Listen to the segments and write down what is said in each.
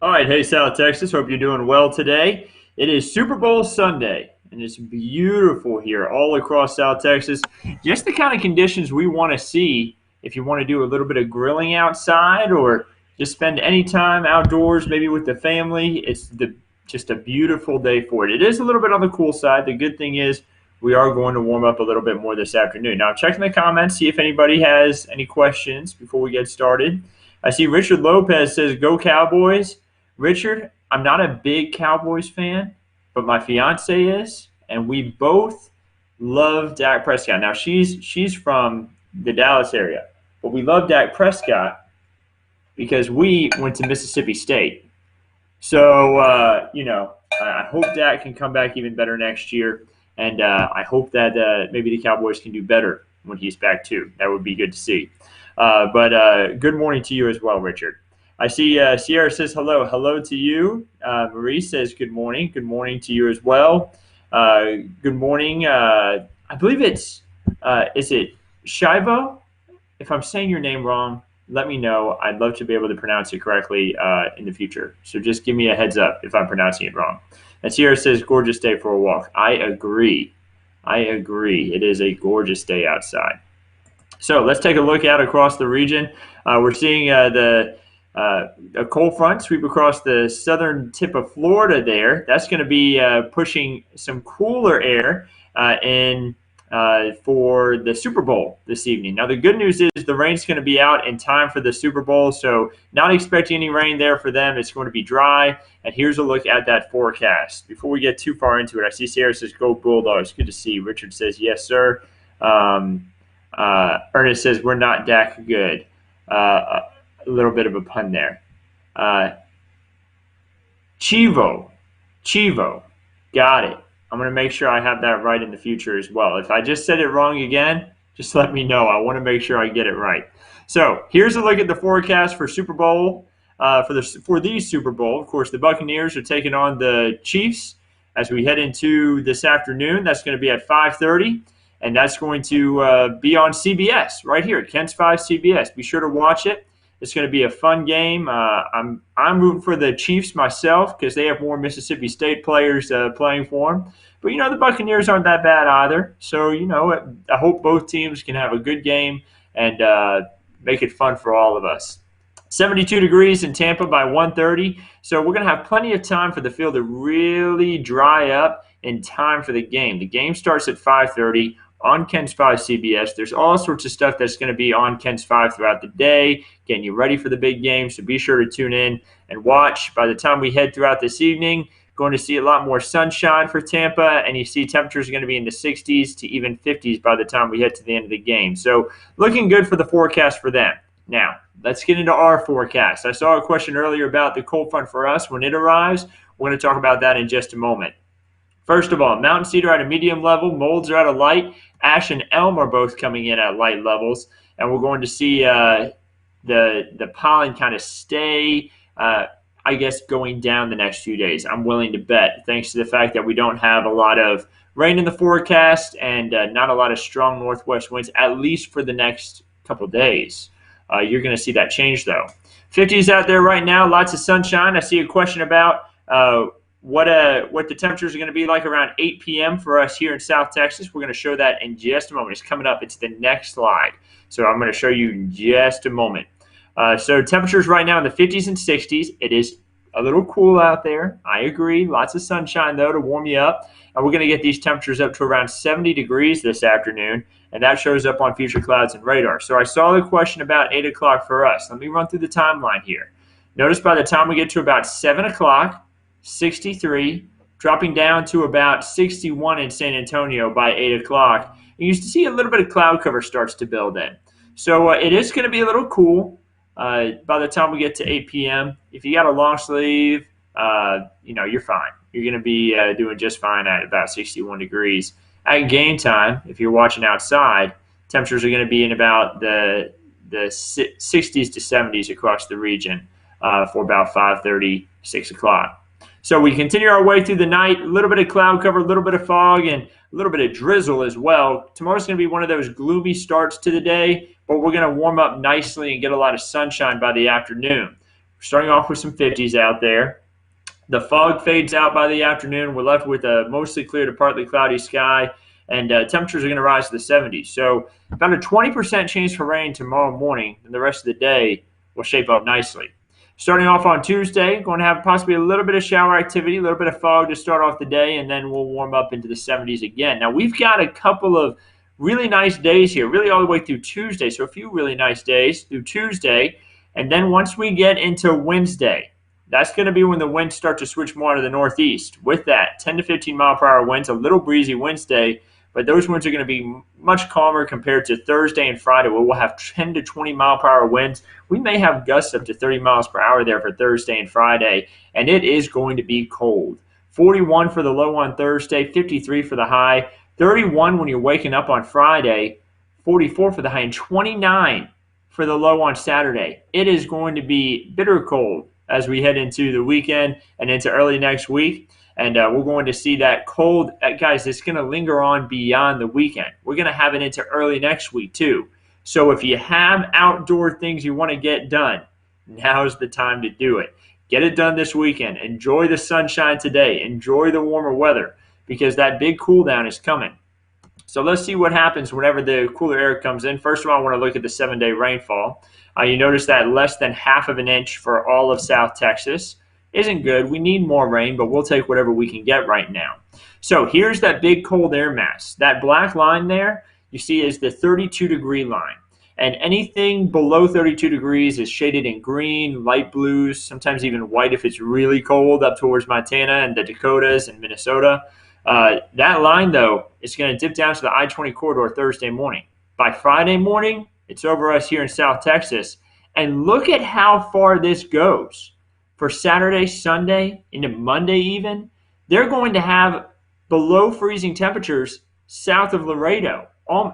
All right, hey South Texas, hope you're doing well today. It is Super Bowl Sunday, and it's beautiful here all across South Texas. Just the kind of conditions we want to see if you want to do a little bit of grilling outside or just spend any time outdoors, maybe with the family. Just a beautiful day for it. It is a little bit on the cool side. The good thing is we are going to warm up a little bit more this afternoon. Now, check in the comments, see if anybody has any questions before we get started. I see Richard Lopez says, "Go Cowboys." Richard, I'm not a big Cowboys fan, but my fiance is, and we both love Dak Prescott. Now she's from the Dallas area, but we love Dak Prescott because we went to Mississippi State. So I hope Dak can come back even better next year, and I hope that maybe the Cowboys can do better when he's back too. That would be good to see. But good morning to you as well, Richard. I see Sierra says hello. Hello to you. Marie says good morning. Good morning to you as well. Good morning. I believe is it Shivo? If I'm saying your name wrong, let me know. I'd love to be able to pronounce it correctly in the future. So just give me a heads up if I'm pronouncing it wrong. And Sierra says gorgeous day for a walk. I agree. I agree. It is a gorgeous day outside. So let's take a look out across the region. We're seeing a cold front sweep across the southern tip of Florida there. That's going to be pushing some cooler air in for the Super Bowl this evening. Now, the good news is the rain's going to be out in time for the Super Bowl, so not expecting any rain there for them. It's going to be dry, and here's a look at that forecast. Before we get too far into it, I see Sarah says, "Go Bulldogs." Good to see. Richard says, "Yes, sir." Ernest says, "We're not Dak good." A little bit of a pun there. Chivo. Got it. I'm going to make sure I have that right in the future as well. If I just said it wrong again, just let me know. I want to make sure I get it right. So here's a look at the forecast for Super Bowl. For the Super Bowl, of course, the Buccaneers are taking on the Chiefs as we head into this afternoon. That's going to be at 5:30. And that's going to be on CBS right here at Kent's 5 CBS. Be sure to watch it. It's going to be a fun game. I'm rooting for the Chiefs myself because they have more Mississippi State players playing for them. But, the Buccaneers aren't that bad either. So, I hope both teams can have a good game and make it fun for all of us. 72 degrees in Tampa by 1:30. So we're going to have plenty of time for the field to really dry up in time for the game. The game starts at 5:30 on Kent's 5 CBS. There's all sorts of stuff that's going to be on Kent's 5 throughout the day, getting you ready for the big game. So be sure to tune in and watch. By the time we head throughout this evening, going to see a lot more sunshine for Tampa, and you see temperatures are going to be in the 60s to even 50s by the time we head to the end of the game. So looking good for the forecast for them. Now, let's get into our forecast. I saw a question earlier about the cold front for us when it arrives. We're going to talk about that in just a moment. First of all, mountain cedar at a medium level, molds are at a light, ash and elm are both coming in at light levels, and we're going to see the pollen kind of stay, going down the next few days. I'm willing to bet, thanks to the fact that we don't have a lot of rain in the forecast and not a lot of strong northwest winds, at least for the next couple days. You're going to see that change, though. 50s out there right now, lots of sunshine. I see a question about what the temperatures are going to be like around 8 p.m. for us here in South Texas. We're going to show that in just a moment. It's coming up. It's the next slide. So I'm going to show you in just a moment. So temperatures right now in the 50s and 60s. It is a little cool out there. I agree. Lots of sunshine, though, to warm you up. And we're going to get these temperatures up to around 70 degrees this afternoon. And that shows up on future clouds and radar. So I saw the question about 8 o'clock for us. Let me run through the timeline here. Notice by the time we get to about 7 o'clock, 63, dropping down to about 61 in San Antonio by 8 o'clock. And you see a little bit of cloud cover starts to build in. So it is going to be a little cool by the time we get to 8 p.m. If you got a long sleeve, you're fine. You're going to be doing just fine at about 61 degrees. At game time, if you're watching outside, temperatures are going to be in about the 60s to 70s across the region for about 5:30, 6 o'clock. So we continue our way through the night, a little bit of cloud cover, a little bit of fog, and a little bit of drizzle as well. Tomorrow's going to be one of those gloomy starts to the day, but we're going to warm up nicely and get a lot of sunshine by the afternoon. Starting off with some 50s out there. The fog fades out by the afternoon. We're left with a mostly clear to partly cloudy sky, and temperatures are going to rise to the 70s. So about a 20% chance for rain tomorrow morning, and the rest of the day will shape up nicely. Starting off on Tuesday, going to have possibly a little bit of shower activity, a little bit of fog to start off the day, and then we'll warm up into the 70s again. Now, we've got a couple of really nice days here, really all the way through Tuesday. So a few really nice days through Tuesday. And then once we get into Wednesday, that's going to be when the winds start to switch more to the northeast. With that, 10 to 15 mile per hour winds, a little breezy Wednesday, but those winds are going to be much calmer compared to Thursday and Friday, where we'll have 10 to 20 mile per hour winds. We may have gusts up to 30 miles per hour there for Thursday and Friday, and it is going to be cold. 41 for the low on Thursday, 53 for the high, 31 when you're waking up on Friday, 44 for the high, and 29 for the low on Saturday. It is going to be bitter cold as we head into the weekend and into early next week. And we're going to see that cold, guys, it's going to linger on beyond the weekend. We're going to have it into early next week too. So if you have outdoor things you want to get done, now's the time to do it. Get it done this weekend. Enjoy the sunshine today. Enjoy the warmer weather, because that big cool down is coming. So let's see what happens whenever the cooler air comes in. First of all, I want to look at the 7-day rainfall. You notice that less than half of an inch for all of South Texas isn't good. We need more rain, but we'll take whatever we can get right now. So here's that big cold air mass. That black line there, you see, is the 32-degree line. And anything below 32 degrees is shaded in green, light blues, sometimes even white if it's really cold up towards Montana and the Dakotas and Minnesota. That line, though, is going to dip down to the I-20 corridor Thursday morning. By Friday morning, it's over us here in South Texas. And look at how far this goes. For Saturday, Sunday, into Monday even, they're going to have below freezing temperatures south of Laredo.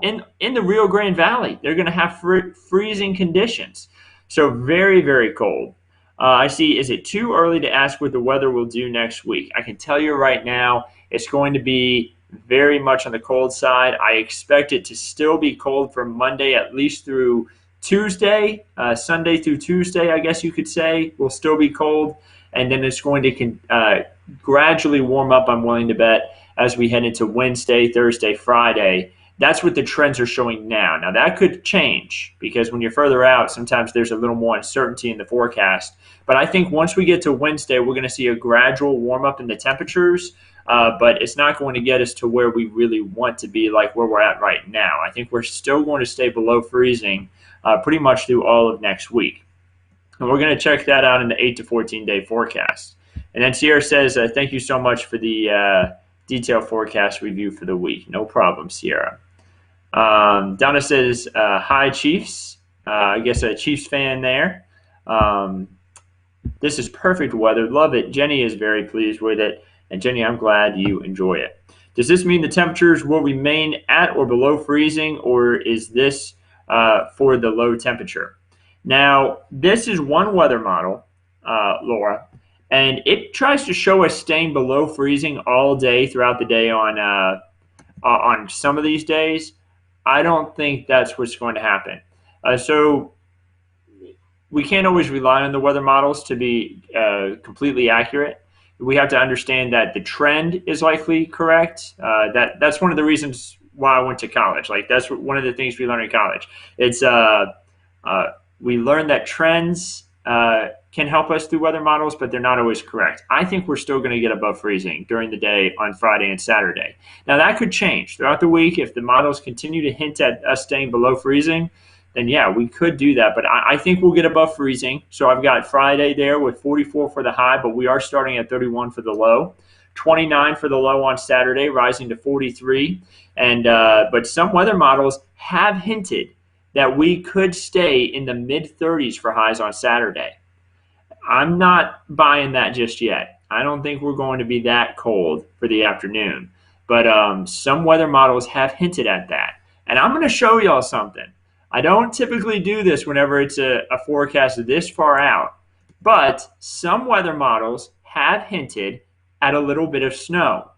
In the Rio Grande Valley, they're going to have freezing conditions. So very, very cold. I see, is it too early to ask what the weather will do next week? I can tell you right now, it's going to be very much on the cold side. I expect it to still be cold from Monday at least through Tuesday. Sunday through Tuesday, I guess you could say, will still be cold. And then it's going to gradually warm up, I'm willing to bet, as we head into Wednesday, Thursday, Friday. That's what the trends are showing now. Now, that could change, because when you're further out, sometimes there's a little more uncertainty in the forecast. But I think once we get to Wednesday, we're going to see a gradual warm up in the temperatures, but it's not going to get us to where we really want to be, like where we're at right now. I think we're still going to stay below freezing pretty much through all of next week. And we're going to check that out in the 8 to 14-day forecast. And then Sierra says, thank you so much for the detailed forecast review for the week. No problem, Sierra. Donna says, hi, Chiefs. I guess a Chiefs fan there. This is perfect weather. Love it. Jenny is very pleased with it. And Jenny, I'm glad you enjoy it. Does this mean the temperatures will remain at or below freezing, or is this for the low temperature? Now, this is one weather model, Laura, and it tries to show us staying below freezing all day throughout the day on some of these days. I don't think that's what's going to happen. So we can't always rely on the weather models to be completely accurate. We have to understand that the trend is likely correct. That's one of the reasons why I went to college. Like, that's one of the things we learn in college. It's we learn that trends can help us through weather models, but they're not always correct. I think we're still going to get above freezing during the day on Friday and Saturday. Now, that could change throughout the week. If the models continue to hint at us staying below freezing, then yeah, we could do that. But I think we'll get above freezing. So I've got Friday there with 44 for the high, but we are starting at 31 for the low. 29 for the low on Saturday, rising to 43. And but some weather models have hinted that we could stay in the mid-30s for highs on Saturday. I'm not buying that just yet. I don't think we're going to be that cold for the afternoon. But some weather models have hinted at that. And I'm going to show y'all something. I don't typically do this whenever it's a forecast this far out. But some weather models have hinted at a little bit of snow.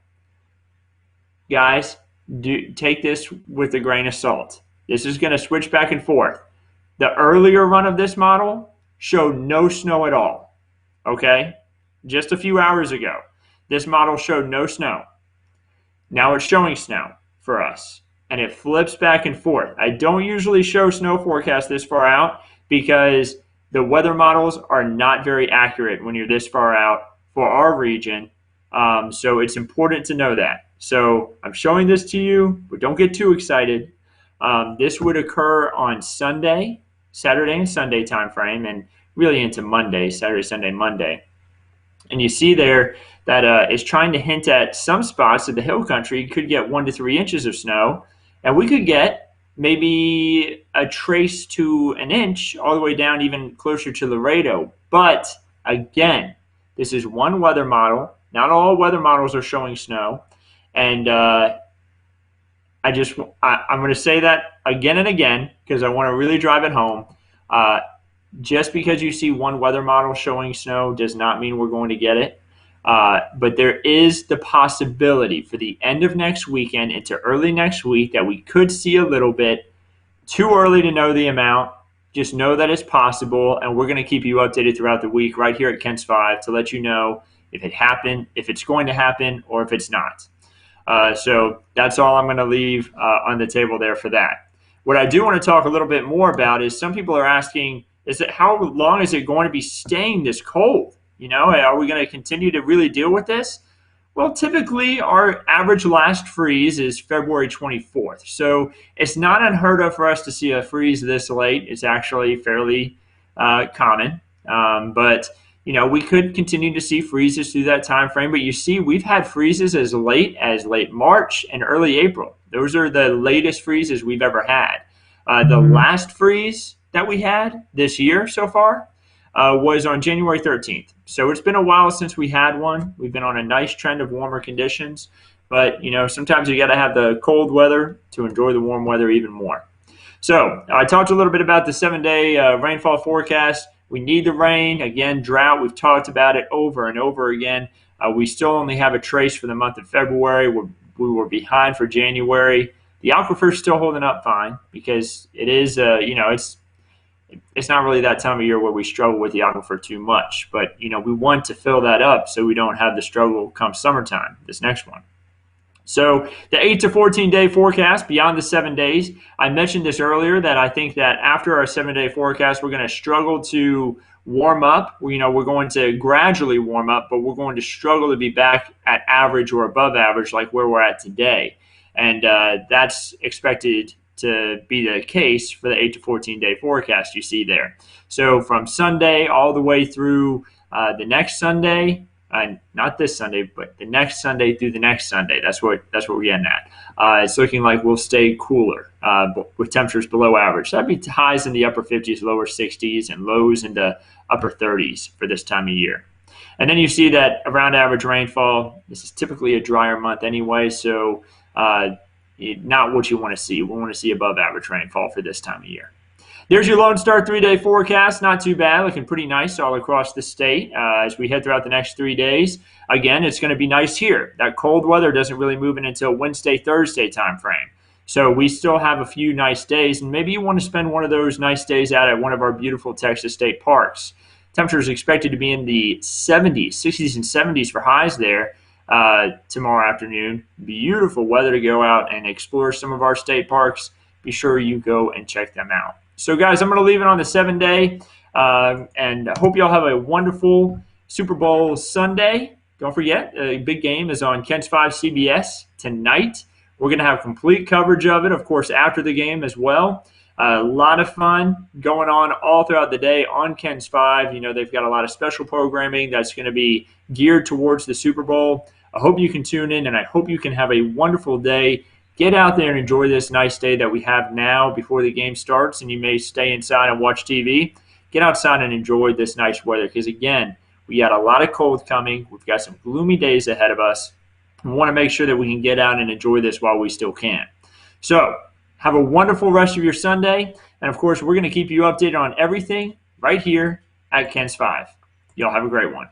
Guys, take this with a grain of salt. This is going to switch back and forth. The earlier run of this model showed no snow at all, okay? Just a few hours ago, this model showed no snow. Now it's showing snow for us, and it flips back and forth. I don't usually show snow forecasts this far out because the weather models are not very accurate when you're this far out for our region. So it's important to know that. So I'm showing this to you, but don't get too excited. This would occur on Sunday, Saturday and Sunday time frame, and really into Monday, Saturday, Sunday, Monday. And you see there that it's trying to hint at some spots of the hill country could get 1 to 3 inches of snow, and we could get maybe a trace to an inch all the way down even closer to Laredo. But again, this is one weather model. Not all weather models are showing snow, and I'm going to say that again and again because I want to really drive it home. Just because you see one weather model showing snow does not mean we're going to get it. But there is the possibility for the end of next weekend into early next week that we could see a little bit. Too early to know the amount. Just know that it's possible, and we're going to keep you updated throughout the week right here at Ken's 5 to let you know if it happened, if it's going to happen, or if it's not. So that's all I'm going to leave on the table there for that. What I do want to talk a little bit more about is some people are asking, how long is it going to be staying this cold? You know, are we going to continue to really deal with this? Well, typically our average last freeze is February 24th. So it's not unheard of for us to see a freeze this late. It's actually fairly common. But, you know, we could continue to see freezes through that time frame. But you see, we've had freezes as late March and early April. Those are the latest freezes we've ever had. The last freeze that we had this year so far was on January 13th. So it's been a while since we had one. We've been on a nice trend of warmer conditions. But, you know, sometimes you got to have the cold weather to enjoy the warm weather even more. So I talked a little bit about the 7-day rainfall forecast. We need the rain. Again, drought. We've talked about it over and over again. We still only have a trace for the month of February. We were behind for January. The aquifer is still holding up fine because it is, you know, it's not really that time of year where we struggle with the aquifer too much. But, you know, we want to fill that up so we don't have the struggle come summertime, this next one. So the 8 to 14-day forecast beyond the 7 days, I mentioned this earlier that I think that after our 7-day forecast, we're going to struggle to warm up. You know, we're going to gradually warm up, but we're going to struggle to be back at average or above average like where we're at today. And that's expected to be the case for the 8 to 14-day forecast you see there. So from Sunday all the way through the next Sunday, not this Sunday, but the next Sunday through the next Sunday. That's what we're getting at. It's looking like we'll stay cooler with temperatures below average. That'd be highs in the upper 50s, lower 60s, and lows in the upper 30s for this time of year. And then you see that around average rainfall. This is typically a drier month anyway, so not what you want to see. We want to see above average rainfall for this time of year. There's your Lone Star 3-day forecast. Not too bad, looking pretty nice all across the state as we head throughout the next 3 days. Again, it's going to be nice here. That cold weather doesn't really move in until Wednesday, Thursday time frame. So we still have a few nice days, and maybe you want to spend one of those nice days out at one of our beautiful Texas state parks. Temperature is expected to be in the 70s, 60s and 70s for highs there tomorrow afternoon. Beautiful weather to go out and explore some of our state parks. Be sure you go and check them out. So, guys, I'm going to leave it on the 7-day, and I hope you all have a wonderful Super Bowl Sunday. Don't forget, a big game is on Ken's 5 CBS tonight. We're going to have complete coverage of it, of course, after the game as well. A lot of fun going on all throughout the day on Ken's 5. You know, they've got a lot of special programming that's going to be geared towards the Super Bowl. I hope you can tune in, and I hope you can have a wonderful day. Get out there and enjoy this nice day that we have now before the game starts, and you may stay inside and watch TV. Get outside and enjoy this nice weather because, again, we got a lot of cold coming. We've got some gloomy days ahead of us. We want to make sure that we can get out and enjoy this while we still can. So have a wonderful rest of your Sunday, and, of course, we're going to keep you updated on everything right here at Ken's 5. Y'all have a great one.